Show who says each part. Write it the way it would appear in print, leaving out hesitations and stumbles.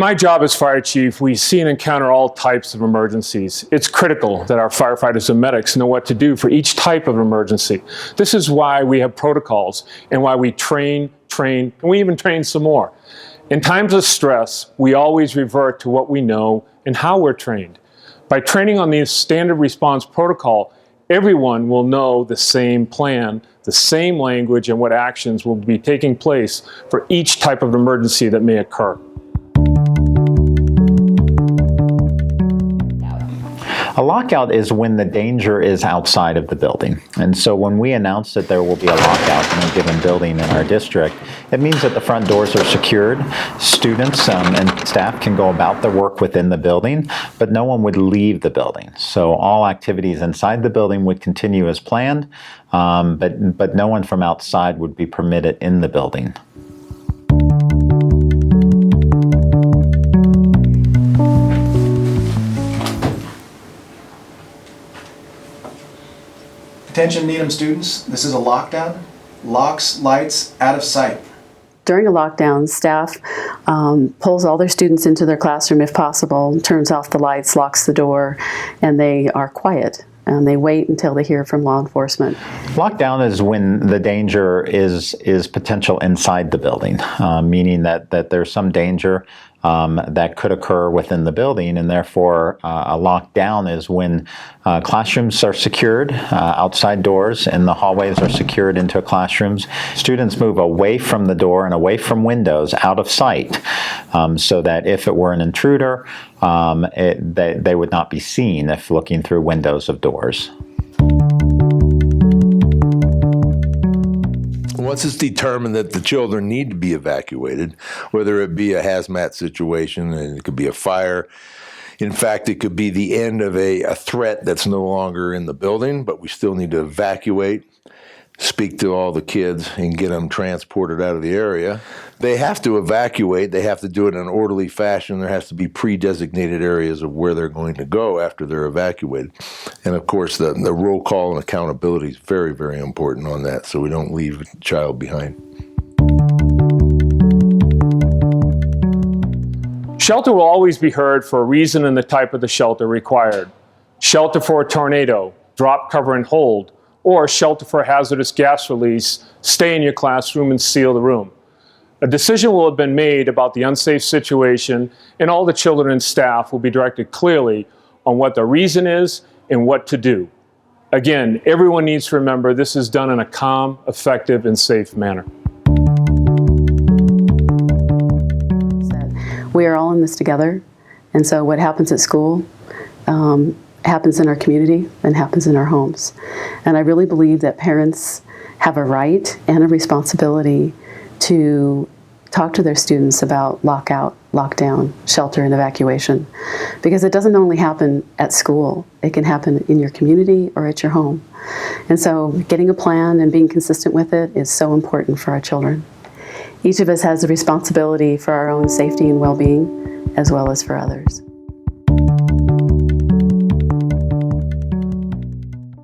Speaker 1: my job as fire chief, we see and encounter all types of emergencies. It's critical that our firefighters and medics know what to do for each type of emergency. This is why we have protocols and why we train, and we even train some more. In times of stress, we always revert to what we know and how we're trained. By training on the standard response protocol, everyone will know the same plan, the same language, and what actions will be taking place for each type of emergency that may occur.
Speaker 2: A lockout is when the danger is outside of the building. And so when we announce that there will be a lockout in a given building in our district, it means that the front doors are secured. Students and staff can go about their work within the building, but no one would leave the building. So all activities inside the building would continue as planned, but no one from outside would be permitted in the building.
Speaker 3: Attention Needham students, this is a lockdown. Locks, lights, out of sight.
Speaker 4: During a lockdown, staff pulls all their students into their classroom if possible, turns off the lights, locks the door, and they are quiet. And they wait until they hear from law enforcement.
Speaker 2: Lockdown is when the danger is potential inside the building, meaning that there's some danger that could occur within the building, and therefore a lockdown is when classrooms are secured, outside doors and the hallways are secured into classrooms. Students move away from the door and away from windows, out of sight, so that if it were an intruder, they would not be seen if looking through windows of doors.
Speaker 5: Once it's determined that the children need to be evacuated, whether it be a hazmat situation, and it could be a fire. In fact, it could be the end of a threat that's no longer in the building, but we still need to evacuate, speak to all the kids, and get them transported out of the area. They have to evacuate. They have to do it in an orderly fashion. There has to be pre-designated areas of where they're going to go after they're evacuated. And of course, the roll call and accountability is very, very important on that, so we don't leave a child behind.
Speaker 1: Shelter will always be heard for a reason and the type of the shelter required. Shelter for a tornado, drop, cover, and hold, or shelter for hazardous gas release, stay in your classroom and seal the room. A decision will have been made about the unsafe situation, and all the children and staff will be directed clearly on what the reason is and what to do. Again, everyone needs to remember this is done in a calm, effective, and safe manner.
Speaker 4: We are all in this together, and so what happens at school happens in our community and happens in our homes. And I really believe that parents have a right and a responsibility to talk to their students about lockout, lockdown, shelter, and evacuation. Because it doesn't only happen at school, it can happen in your community or at your home. And so getting a plan and being consistent with it is so important for our children. Each of us has a responsibility for our own safety and well-being, as well as for others.